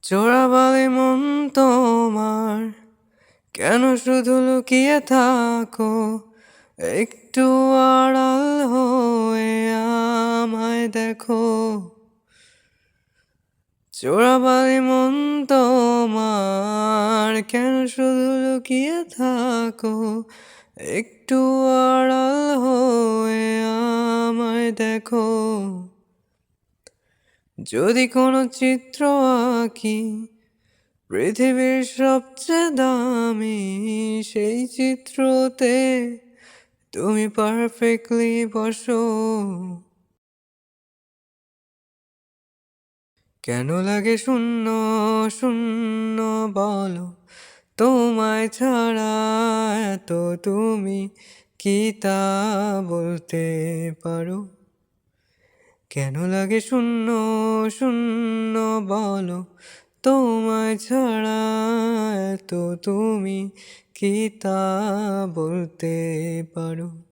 চোরাবালি মন তোমার, কেন শুধু লুকিয়ে থাকো? একটু আড়াল হয়ে আমায় দেখো। চোরাবালি মন তোমার, কেন শুধু লুকিয়ে থাকো? একটু আড়াল হয়ে আমায় দেখো। যদি কোনো চিত্র আঁকি, পৃথিবীর সবচেয়ে দামি সেই চিত্রতে তুমি পারফেক্টলি বসো। কেন লাগে শূন্য শূন্য বলো, তোমায় ছাড়া এত তুমি কি তা বলতে পারো? কেন লাগে শূন্য শূন্য বলো, তোমায় ছাড়া এত তুমি কি তা বলতে পারো?